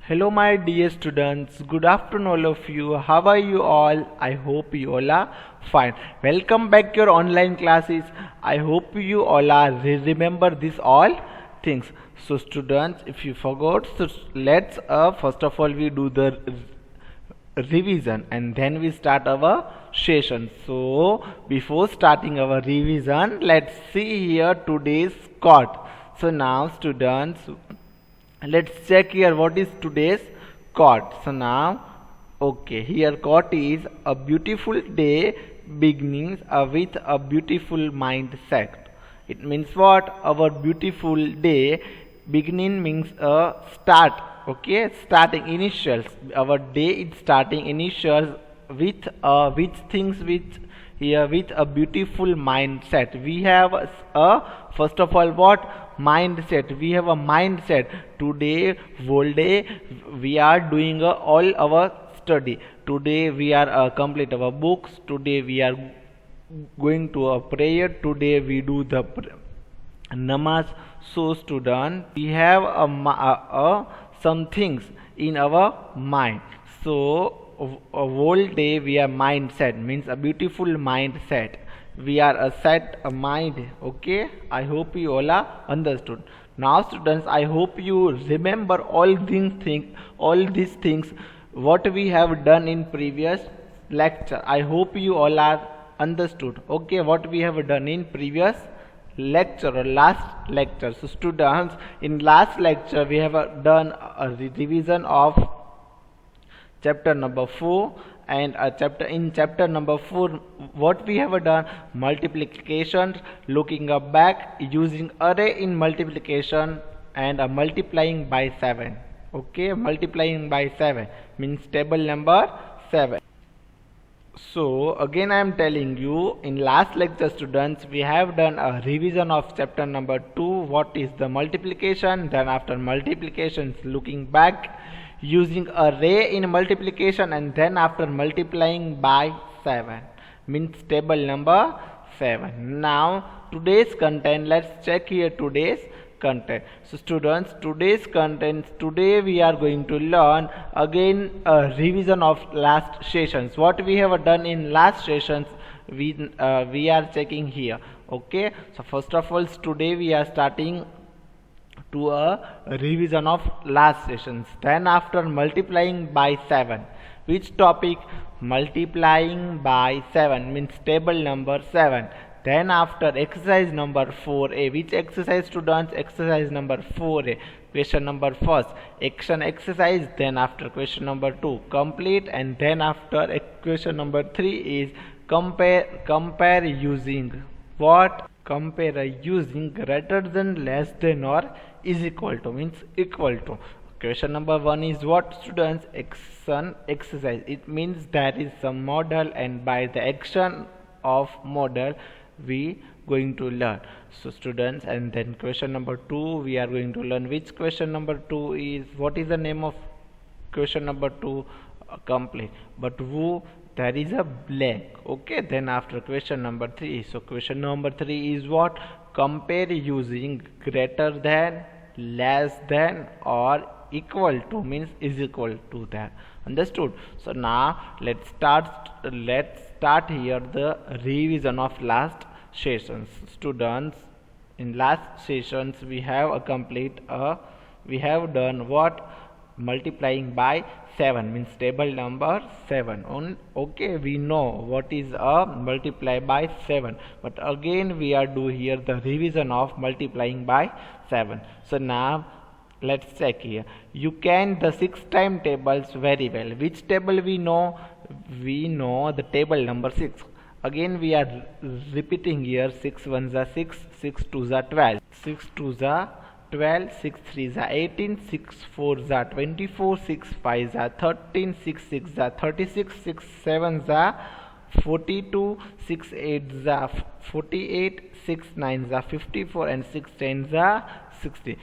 Hello, my dear students. Good afternoon, all of you. How are you all? I hope you all are fine. Welcome back to your online classes. I hope you all are remember this all things. So, students, if you forgot, so let's first of all we do the revision and then we start our session. So, before starting our revision, let's see here today's quote. So now, students, let's check here what is today's quote. So now, okay, here quote is a beautiful day begins with a beautiful mindset. It means what? Our beautiful day beginning means a start. Okay, starting initials. Our day is starting initials with things which here with a beautiful mindset. We have a first of all what mindset. We have a mindset. Today whole day we are doing all our study. Today we are complete our books. Today we are going to a prayer. Today we do the namaz. So student, we have some things in our mind. So a whole day we are mindset means a beautiful mindset. We are a set a mind. Okay, I hope you all are understood. Now students, I hope you remember all these things what we have done in previous lecture. I hope you all are understood. Okay, what we have done in previous lecture or last lecture. So students, in last lecture we have done a revision of chapter number 4, and in chapter number 4 what we have done multiplication, looking up back using array in multiplication and multiplying by 7. Okay, multiplying by 7 means table number 7. So again I am telling you, in last lecture students we have done a revision of chapter number 2, what is the multiplication, then after multiplications looking back using array in multiplication, and then after multiplying by 7 means table number 7. Now today's content, let's check here today's content. So students, today's content, today we are going to learn again a revision of last sessions. What we have done in last sessions we are checking here. Okay, so first of all today we are starting to a revision of last sessions. Then after multiplying by 7, which topic? Multiplying by 7 means table number 7. Then after exercise number 4a, which exercise students? Exercise number 4a, question number first action exercise. Then after question number 2 complete, and then after question number 3 is compare using what? Compare using greater than, less than, or is equal to means equal to. Question number 1 is what students? Action exercise. It means there is some model, and by the action of model we going to learn. So students, and then question number 2 we are going to learn which question number 2 is, what is the name of question number 2? Complete, but who? There is a blank. Okay, then after question number 3, so question number 3 is what? Compare using greater than, less than, or equal to means is equal to that. Understood? So now let's start here the revision of last sessions. Students, in last sessions we have we have done what? Multiplying by 7 means table number 7. Okay, we know what is a multiply by 7, but again we are do here the revision of multiplying by 7. So now let's check here. You can the 6 time tables very well. Which table we know? We know the table number 6. Again we are repeating here. 6 ones are 6, 6 twos are 12, 6 twos are 12, 6 3s are 18, 6 4s are 24, 6 5s are 13, 6 6s are 36, 6 7s are 42, 6 8s are 48, 6 9s are 54, and 6 10s are 60.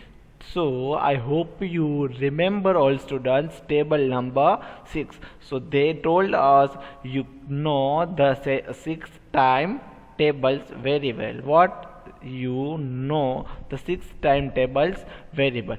So I hope you remember all students table number 6. So they told us you know the 6 time tables very well. What? You know the 6 timetables very well.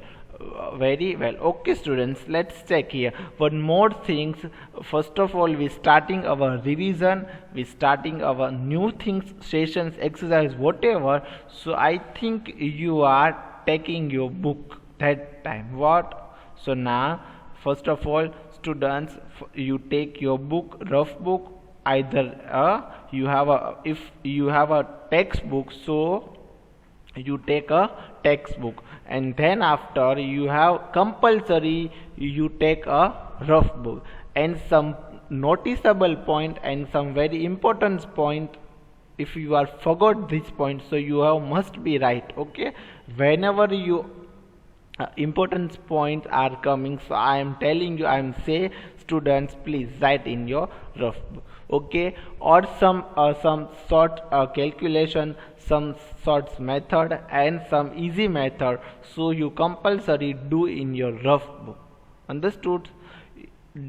Very well. Okay, students, let's check here. One more things. First of all, we starting our revision. We starting our new things, sessions, exercise, whatever. So I think you are taking your book that time. What? So now, first of all, students, you take your book, rough book. Either you have a if you have a textbook, so you take a textbook, and then after you have compulsory you take a rough book, and some noticeable point and some very important point. If you are forgot this point, so you have must be right. Okay, whenever you important points are coming, so I am telling you, I am say students, please write in your rough book. Okay, or some sort calculation, some sorts method and some easy method, so you compulsory do in your rough book. Understood?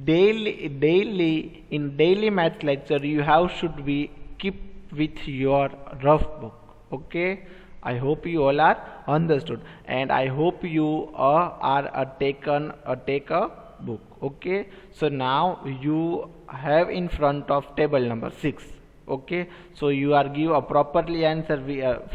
Daily in daily math lecture you have should be keep with your rough book. Okay, I hope you all are understood, and I hope you are take a book. Okay, so now you have in front of table number 6. Okay, so you are give a properly answer.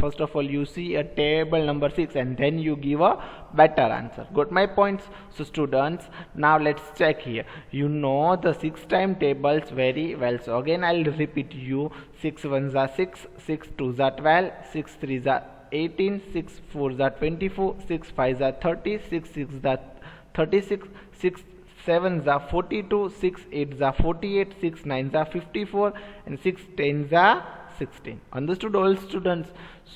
First of all you see a table number 6 and then you give a better answer. Got my points? So students, now let's check here. You know the 6 time tables very well, so again I'll repeat you. 6 1s are 6, 6 2s are 12, 6 3s are 18, 6 4s are 24, 6 5s are 30, 6 6s are 36, 6 7s are 42, 6 8s are 48, 6 9s are 54, and 6 10s are 16. Understood all students?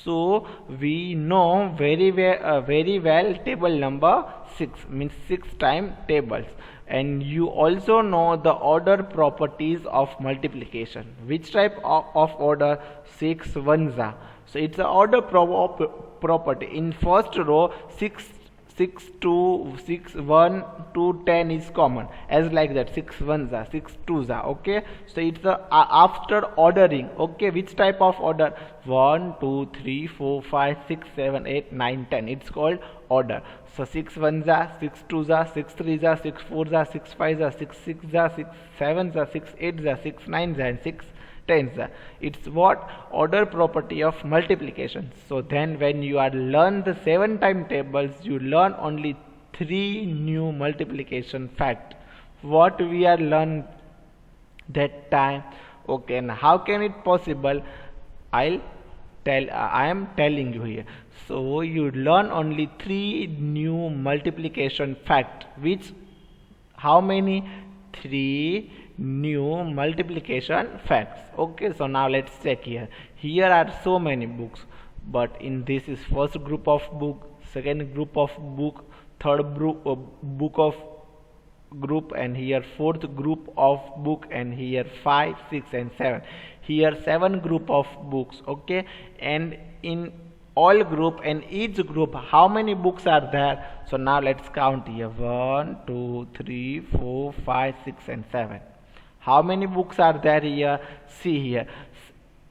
So we know very well table number 6 means 6 time tables, and you also know the order properties of multiplication. Which type of order? 6 1s are. So it's the order property. In first row 6 2 6 1 2 10 is common, as like that. 6 1s are, 6 2s are. Okay, so it's the after ordering. Okay, which type of order? 1 2 3 4 5 6 7 8 9 10, it's called order. So 6 1s are, 6 2s are, 6 3s are, 6 4s are, 6 5s are, 6 6s are, 6 7s are, 6 8s are, 6 9s are, and 6 10s are. It's what? Order property of multiplication. So then when you are learn the 7 time tables, you learn only 3 new multiplication fact. What we are learn that time? Okay, and how can it possible? I am telling you here. So you learn only 3 new multiplication fact. Which, how many? 3 new multiplication facts. Okay, so now let's check here. Here are so many books, but in this is first group of book, second group of book, third book of group, and here fourth group of book, and here 5 6 and 7. Here 7 group of books. Okay, and in all group and each group how many books are there? So now let's count here. 1 2 3 4 5 6 and 7. How many books are there here? See here.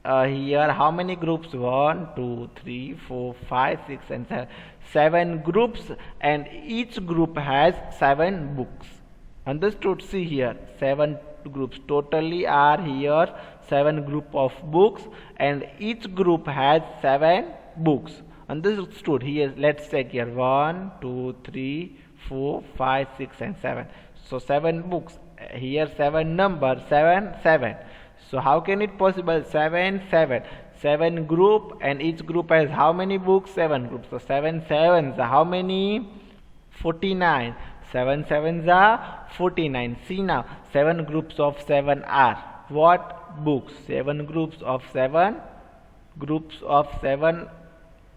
Here how many groups? 1 2 3 4 5 6 and 7. 7 groups, and each group has 7 books. Understood? See here, 7 groups totally are here, 7 group of books, and each group has 7 books. Understood? Here let's check here. 1 2 3 4 5 6 and 7. So 7 books. Here 7 number, 7 7. So how can it possible? 7 7. 7 group, and each group has how many books? 7 groups. So 7 7s are how many? 49. 7 7s are 49. See now, 7 groups of 7 are what? Books. 7 groups of 7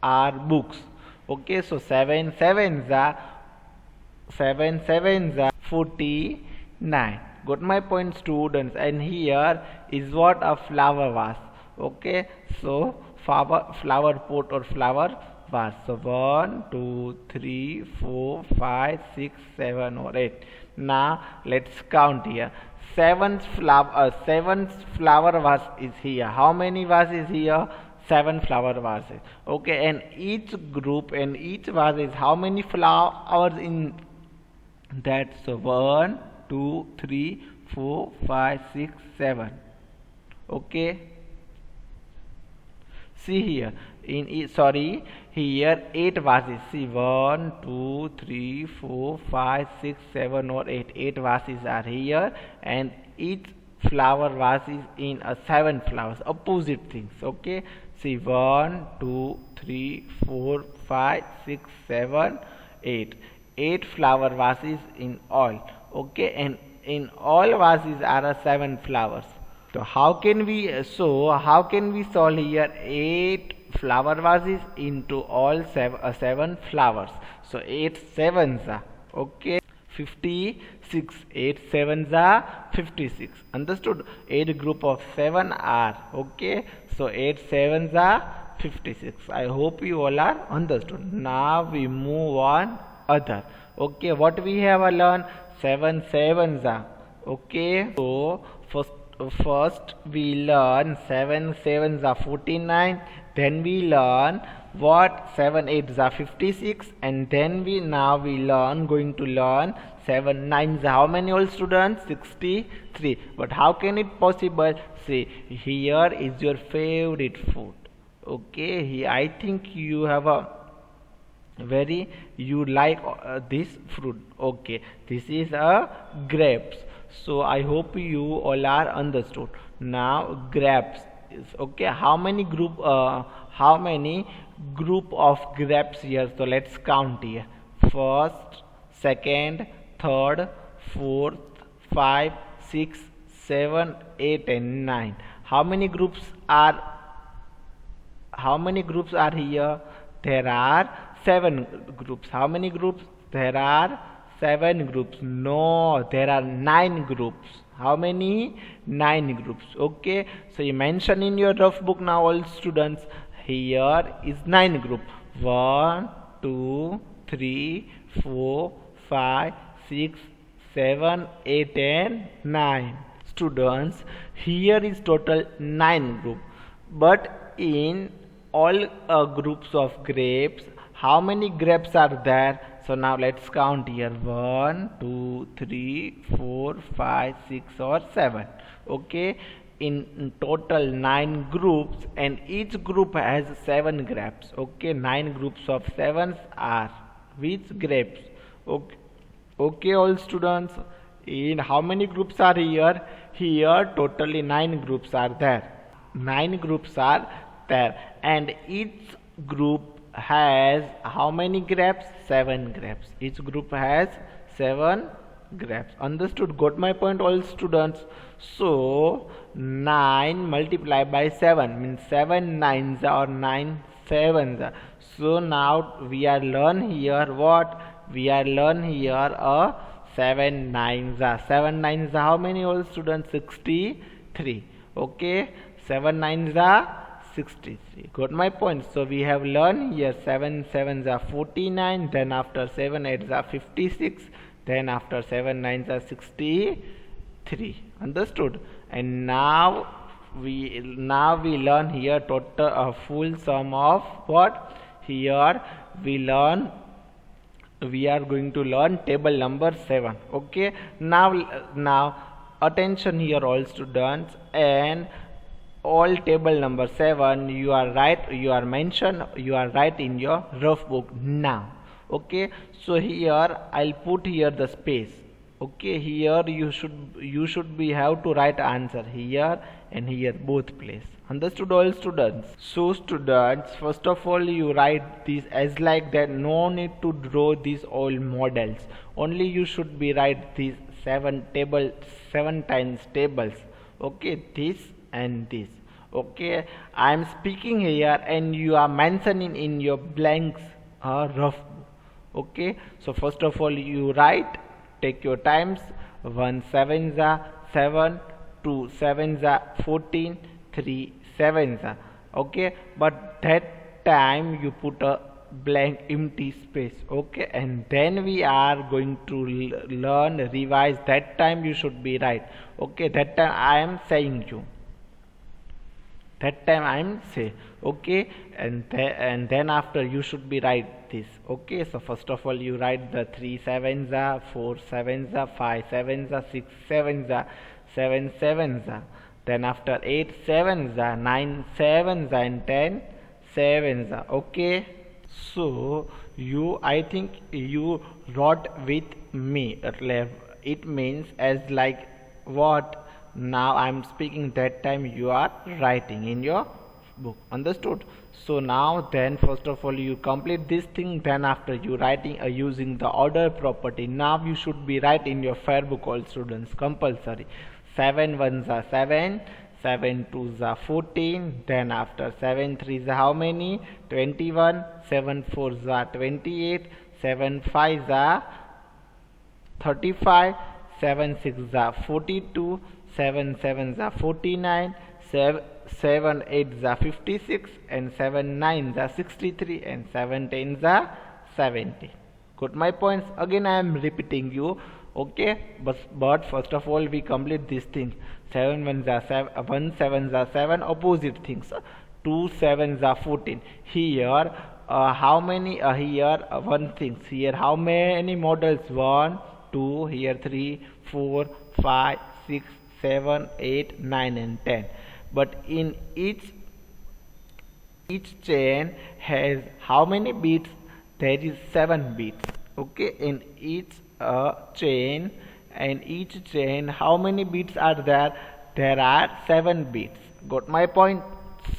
are books. Okay, so 7 7s are 49. Got my point, students? And here is what? A flower vase. Okay, so flower pot or flower vase. So 1 2 3 4 5 6 7 or 8. Now let's count here. Seventh flower vase is here. How many vases here? 7 flower vases. Okay, and each group and each vase is how many flowers in that? So 1, 2, 3, 4, 5, 6, 7. Okay, see here here 8 vases. See 1, 2, 3, 4, 5, 6, 7 or 8. 8 vases are here, and each flower vase is in a 7 flowers, opposite things. Okay, see 1, 2, 3, 4, 5, 6, 7, 8. 8 flower vases in all. Okay, and in all vases are 7 flowers. So how can we solve here 8 flower vases into all 7 flowers? So 8 sevens are, okay, 56. 8 sevens are 56. Understood? 8 group of 7 are, okay. So 8 sevens are 56. I hope you all are understood. Now we move on other. Okay, what we have learned? 7 sevens are, okay. So first we learn 7 sevens are 49. Then we learn what 7 eights are 56, and then we going to learn 7 nines are how many, all students? 63. But how can it possible? See, here is your favorite food. Okay, here I think you have you like this fruit. Okay, this is a grapes. So I hope you all are understood. Now grapes is, okay. How many group of grapes here? So let's count here. First, second, third, fourth, 5, 6, 7, 8 and 9. How many groups are here? There are 7 groups. How many groups? There are 7 groups. No, there are 9 groups. How many? 9 groups. Okay, so you mention in your rough book now, all students. Here is 9 group. 1, 2, 3, 4, 5, 6, 7, 8 and 9. Students, here is total 9 group. But in all groups of grapes, how many grapes are there? So now let's count here. 1, 2, 3, 4, 5, 6 or 7. Okay, in total 9 groups, and each group has 7 grapes. Okay, 9 groups of 7s are which grapes? Okay, okay, all students. In how many groups are here? Here totally 9 groups are there. 9 groups are there, and each group has how many grapes? 7 grapes. Each group has 7 grapes. Understood? Got my point, all students? So 9 multiplied by 7 means 7 nines or 9 sevens. So now we are learn here what? We are learn here 7 nines. 7 nines how many, all students? 63. Okay, 7 nines are 63. Got my point? So we have learned here 7 sevens are 49, then after 7 eights are 56, then after 7 nines are 63. Understood? And now we learn here total full sum of what? Here we are going to learn table number 7. Okay, now attention here, all students, and all table number 7 you are right in your rough book now. Okay, so here I'll put here the space. Okay, here you should have to write answer here and here, both place. Understood, all students? So students, first of all you write this as like that. No need to draw these all models. Only you should be write these 7 times tables. Okay, this and this. Okay, I am speaking here and you are mentioning in your blanks rough book. Okay, so first of all you write, take your times. 1 sevens are 7, 2 sevens are 14, 3 sevens are, okay, but that time you put a blank empty space. Okay, and then we are going to revise. That time you should be right. Okay, that time I am saying you. That time I'm say, okay, and then after you should be write this. Okay, so first of all you write the 3 sevens are, 4 sevens are, 5 sevens are, 6 sevens are, 7 sevens are, then after 8 sevens are, 9 sevens are, and 10 sevens are. Okay, so you, I think you wrote with me. It means as like what now I'm speaking, that time you are writing in your book. Understood? So now then first of all you complete this thing, then after you writing using the order property. Now you should be write in your fair book, all students, compulsory. 7 ones are 7, 7 twos are 14, then after 7 threes are how many? 21, 7 fours are 28, 7 fives are 35, 7 sixes are 42, 7 sevens are 49, 7 eights are 56, and 7 nines are 63, and 7 tens are 70. Got my points? Again I am repeating you. Okay, but first of all we complete these things. 7 ones are 7, 1 sevens are 7, opposite things. 2 sevens are 14. Here how many here 1 things. Here how many models? 1, 2, here 3, 4, 5, 6, 7, 8, 9, and 10. But in each chain has how many beats? There is 7 beats. Okay, in each chain, and each chain how many beats are there? There are 7 beats. Got my point?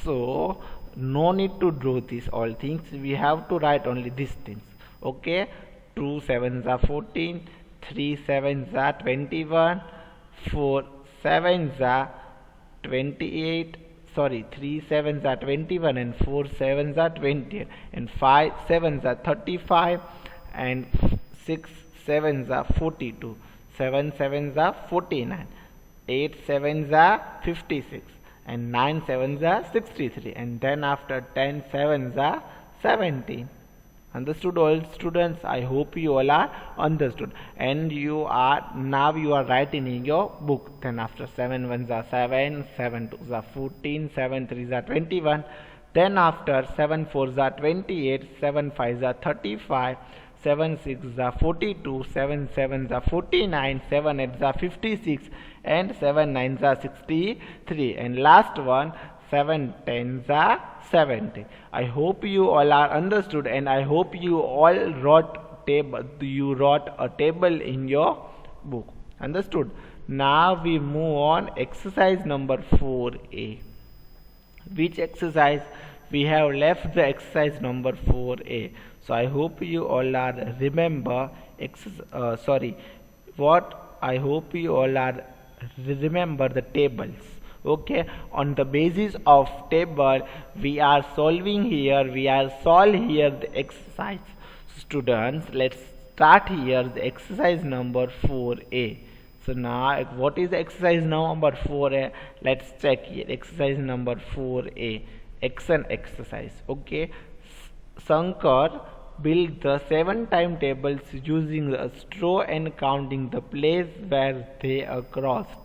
So no need to draw these all things, we have to write only these things. Okay, 2 sevens are 14, 3 sevens are 21, 4 sevens are 28, sorry, 3 sevens are 21, and 4 sevens are 20, and 5 sevens are 35, and 6 sevens are 42, 7 sevens are 49, 8 sevens are 56, and 9 sevens are 63, and then after 10 sevens are 17. Understood, all students? I hope you all are understood, and you are now you are writing in your book. Then after 7 ones are 7, 7 twos are 14, 7 threes are 21, then after 7 fours are 28, 7 fives are 35, 7 sixes are 42, 7 sevens are 49, 7 eights are 56, and 7 nines are 63, and last one 7 tens are 70. I hope you all are understood, and I hope you all wrote a table in your book. Understood? Now we move on exercise number 4a. Which exercise? We have left the exercise number 4a. So I hope you all are remember I hope you all are remember the tables. Okay, on the basis of table we are solving here, the exercise. Students, let's start here the exercise number 4a. So now what is the exercise number 4a? Let's check here. Exercise number 4a, action exercise. Okay, Shankar built the 7 timetables using a straw and counting the place where they are crossed.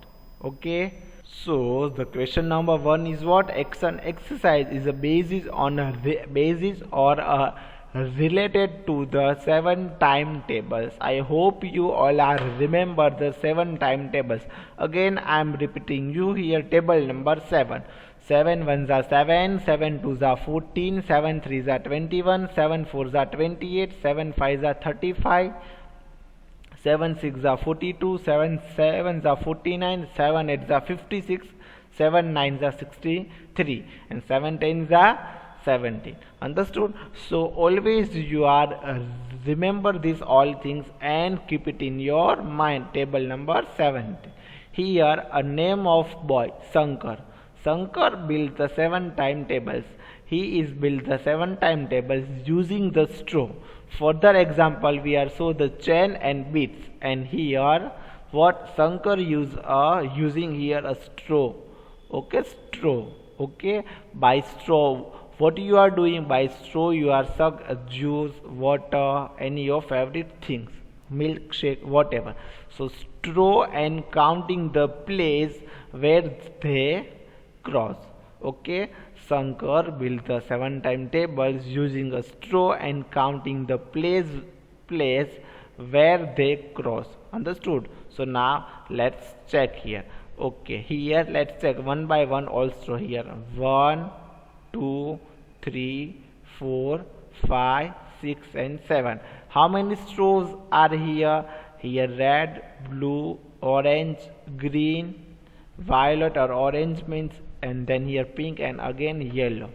Okay, so the question number 1 is what? Action exercise is a basis or related to the 7 timetables. I hope you all are remember the 7 timetables. Again I am repeating you here. Table number 7. 7 ones are 7, 7 twos are 14, 7 threes are 21, 7 fours are 28, 7 fives are 35, 7 sixes are 42, 7 sevens are 49, 7 eights are 56, 7 nines are 63, and 7 tens are 70. Understood? So always you are remember these all things and keep it in your mind. Table number 70. Here a name of boy, Shankar. Shankar built the 7 timetables. He is built the 7 timetables using the straw. Further example, we are show the chain and beats, and here what Shankar using here a straw. Okay, straw. Okay, by straw, what you are doing by straw? You are suck juice, water, any your favorite things, milkshake, whatever. So straw and counting the place where they cross. Okay, Shankar built the 7 timetables using a straw and counting the place where they cross. Understood? So now let's check here. Okay, here let's check one by one also here. 1, 2, 3, 4, 5, 6 and 7. How many straws are here? Here red, blue, orange, green, violet or orange means, and then here pink and again yellow.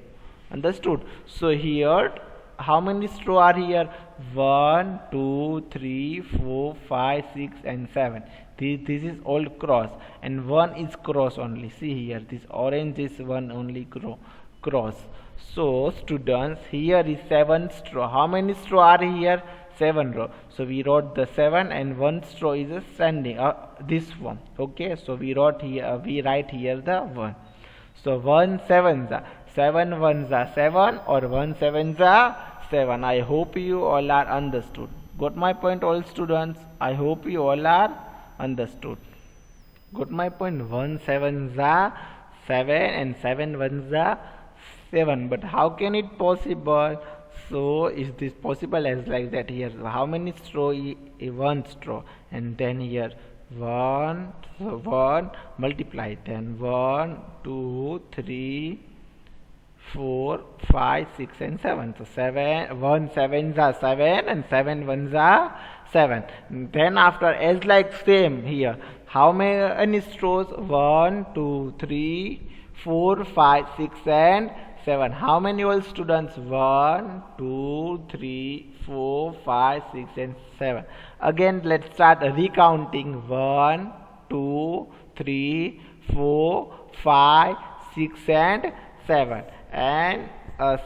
Understood? So here how many straw are here? 1, 2, 3, 4, 5, 6 and 7. This is all cross and one is cross only. See here, this orange is one only cross. So students, here is 7 straw. How many straw are here? 7 row. So we wrote the 7 and one straw is standing. This one. Okay. So we wrote here. We write here the 1. So 1 7 7 1 7 or 1 7 7. I hope you all are understood. Got my point, all students? I hope you all are understood. Got my point? 1 7 7 and 7 1 7. But how can it possible? So is this possible as like that here? How many straw? 1 straw, and then here 1, so 1 multiply, then 1 2 3 4 5 6 and 7. So 7 1 7 7 and 7 1 7. Then after as like same here, how many straws? 1 2 3 4 5 6 and 7. How many all students? 1 2 3 4 5 6 and 7. Again let's start recounting. 1 2 3 4 5 6 and 7, and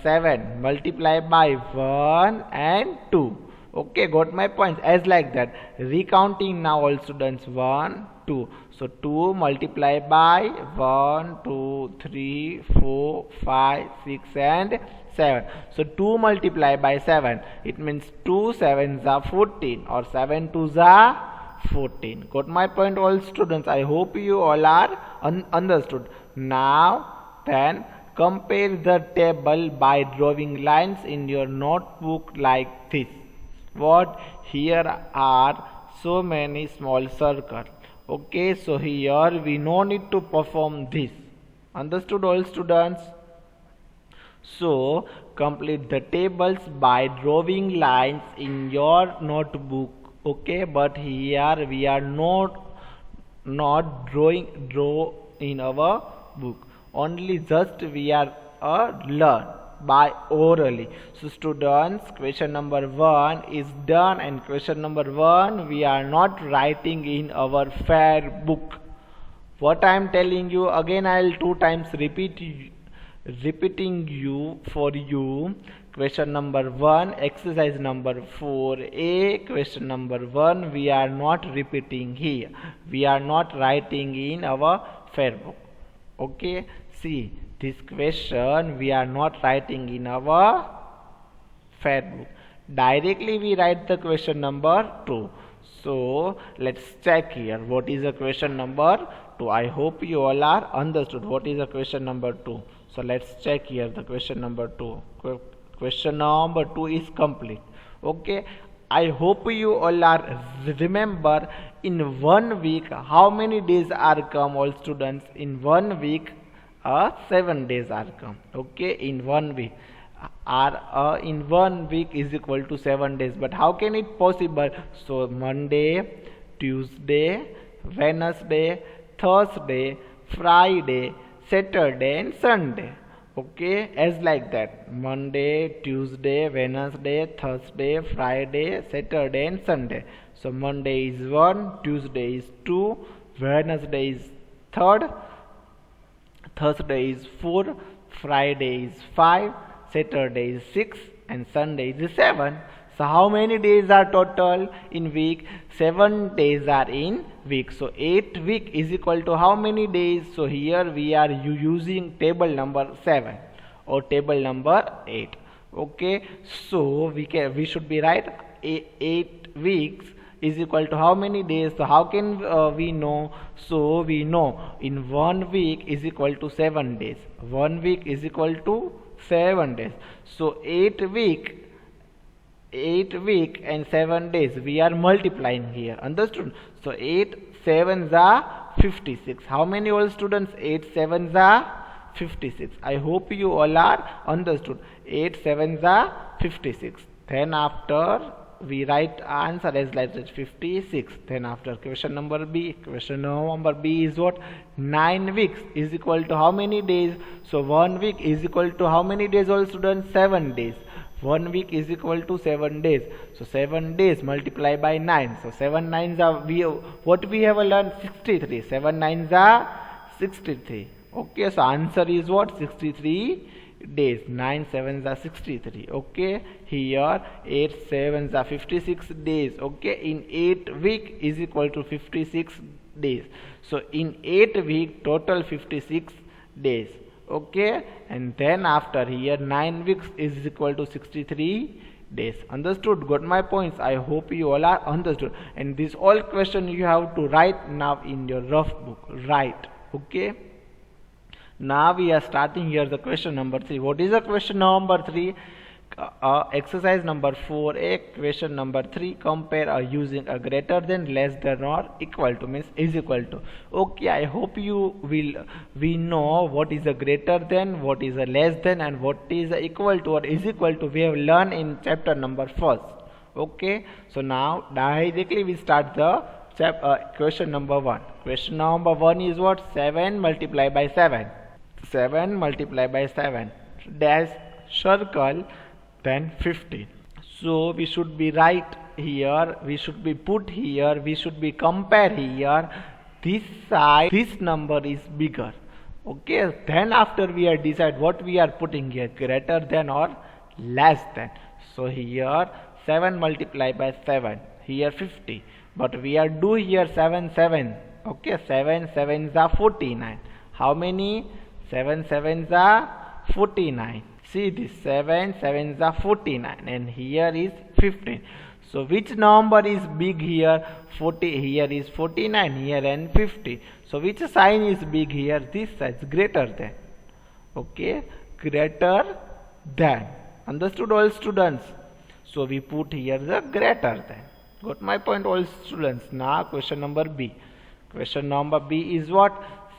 7 multiplied by 1 and 2. Okay, got my point? As like that, recounting now all students. 1 2, so 2 multiplied by 1 2 3 4 5 6 and 7. So 2 multiplied by 7, it means 2 7s are 14 or 7 2s are 14. Got my point, all students? I hope you all are understood. Now then, compare the table by drawing lines in your notebook like this. What? Here are so many small circles. Okay, so here we no need to perform this. Understood, all students? So complete the tables by drawing lines in your notebook. Okay, but here we are not draw in our book. Only just we are learn by orally. So students, question number 1 is done, and question number 1 we are not writing in our fair book. What I am telling you again, I will 2 times repeating you for you. Question number 1, exercise number 4a, question number 1 we are not repeating here. We are not writing in our fair book. Okay, see this question we are not writing in our fair book. Directly we write the question number 2. So let's check here. What is the question number 2? I hope you all are understood. What is the question number 2? So let's check here the question number 2. Question number 2 is complete. Okay, I hope you all are remember in 1 week how many days are come, all students. In 1 week 7 days are come. Okay, in 1 week in 1 week is equal to 7 days. But how can it possible? So Monday, Tuesday, Wednesday, Thursday, Friday, Saturday and Sunday. Okay, as like that, Monday, Tuesday, Wednesday, Thursday, Friday, Saturday and Sunday. So Monday is 1, Tuesday is 2, Wednesday is 3rd, Thursday is 4, Friday is 5, Saturday is 6 and Sunday is 7. So how many days are total in week? 7 days are in week. So 8 week is equal to how many days? So here we are using table number 7 or table number 8. Okay, so we should be right. 8 weeks is equal to how many days? So how can we know? So we know in 1 week is equal to 7 days. 1 week is equal to 7 days. So 8 week and 7 days we are multiplying here. Understood? So 8 sevens are 56. How many all students? 8 sevens are 56. I hope you all are understood. 8 sevens are 56. Then after we write answer as like 56. Then after question number B. Question number B is what? 9 weeks is equal to how many days? So 1 week is equal to how many days all students? 7 days. 1 week is equal to 7 days. So 7 days multiply by 9. So 7 nines are what we have learned? 63. 7 nines are 63. Okay, so answer is what? 63 days. 9 sevens are 63. Okay, here 8 sevens are 56 days. Okay, in 8 week is equal to 56 days. So in 8 week total 56 days. Okay, and then after here 9 weeks is equal to 63 days. Understood? Got my points? I hope you all are understood. And this all question you have to write now in your rough book. Write. Okay. Now we are starting here the question number 3. What is the question number 3? Exercise number 4a, question number 3. Compare using a greater than, less than, or equal to, means is equal to. Okay, I hope we know what is a greater than, what is a less than, and what is a equal to or is equal to. We have learned in chapter number 1. Okay, so now directly we start the question number 1. Question number 1 is what? 7 multiplied by 7. 7 multiplied by 7 dash circle then 15. So we should be write here, we should be put here, we should be compare here. This side, this number is bigger. Okay, then after we are decide what we are putting here, greater than or less than. So here 7 multiplied by 7, here 50, but we are do here 7 7. Okay, 7 sevens are 49. How many? 7 sevens are 49. See, this 7 sevens are 49 and here is 15. So which number is big here? 40. Here is 49 here and 50. So which sign is big here? This side is greater than. Okay, greater than. Understood all students? So we put here the greater than. Got my point all students? Now question number B. Question number B is what?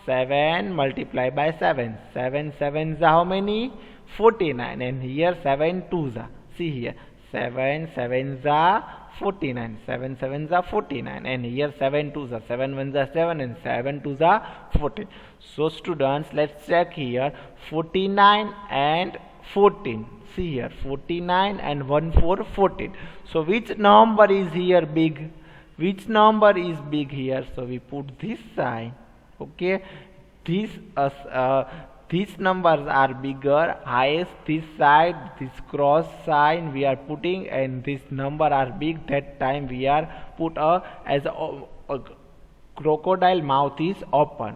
7 multiplied by 7. 7 sevens are how many? 49. And here 7 twos are. See here. 7 sevens are 49. 7 sevens are 49. And here 7 twos are. 7 ones are 7 and 7 twos are 14. So students, let's check here. 49 and 14. See here. 49 and 1 4 14. So which number is here big? Which number is big here? So we put this sign. Okay, these numbers are bigger, highest this side, this cross sign we are putting, and this number are big. That time we are put as a crocodile mouth is open.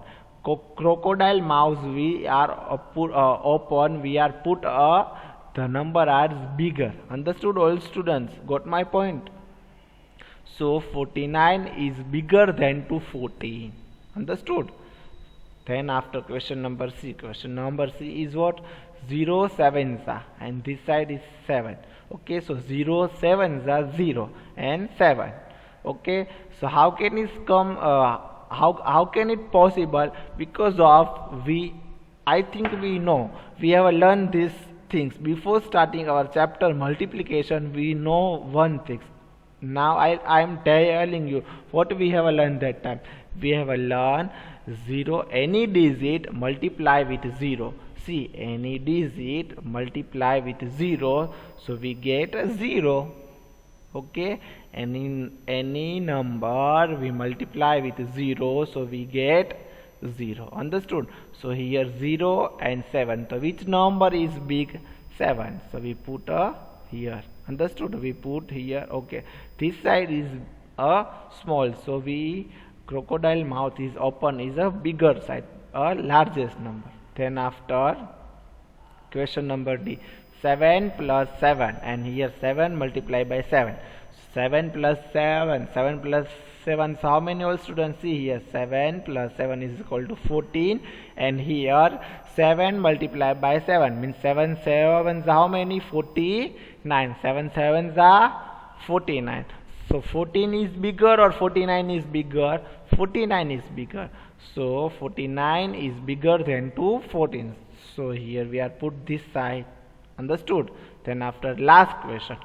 Crocodile mouth we are put open. We are put the number are bigger. Understood all students? Got my point? So 49 is bigger than to 14. Understood? Then after question number C. Question number C is what? 0 sevens are and this side is 7. Okay, so 0 sevens are 0 and 7. Okay, so how can it come? How can it possible? Because of I think we know, we have learned these things before starting our chapter multiplication. We know one thing. Now I am telling you what we have learned that time. We have learned 0, any digit multiply with 0. See, any digit multiply with 0, so we get 0. Okay, and in any number we multiply with 0, so we get 0. Understood? So here 0 and 7. So which number is big? 7. So we put here. Understood? We put here. Okay, this side is a small, so we crocodile mouth is open is a bigger side, a largest number. Then after question number D, 7 plus 7, and here 7 multiplied by 7. 7 plus 7. 7 plus 7. So how many all students? See here, 7 plus 7 is equal to 14, and here 7 multiplied by 7 means 7 sevens are how many? 49. 7 sevens are 49. So 14 is bigger or 49 is bigger? 49 is bigger. So 49 is bigger than 14. So here we are put this side. Understood? Then after last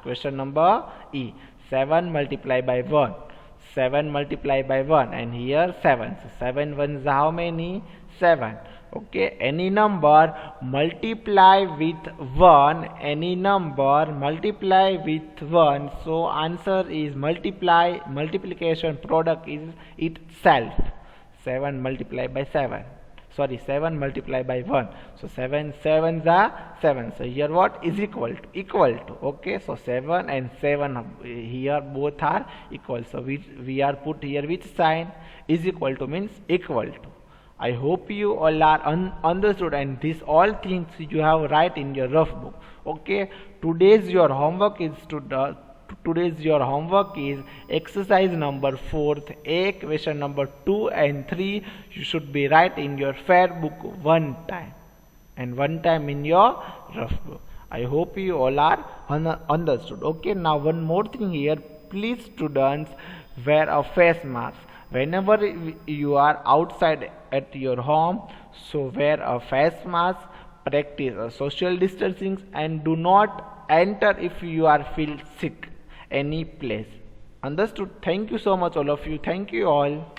question number E. 7 multiplied by 1. 7 multiplied by 1, and here 7. So 7 ones are how many? 7. Okay, any number multiply with 1, any number multiply with 1. So answer is multiplication product is itself. 7 multiplied by 7. Sorry, 7 multiplied by 1. So 7 sevens are 7. So here what is equal to? Okay, so 7 and 7 here both are equal. So we are put here which sign? Is equal to means equal to. I hope you all are understood, and these all things you have write in your rough book. Okay, today's your homework is exercise number 4th, A, question number 2 and 3 you should be write in your fair book one time and one time in your rough book. I hope you all are understood. Okay, now one more thing here, please students wear a face mask whenever you are outside at your home. So wear a face mask, practice social distancing, and do not enter if you are feel sick any place. Understood? Thank you so much all of you. Thank you all.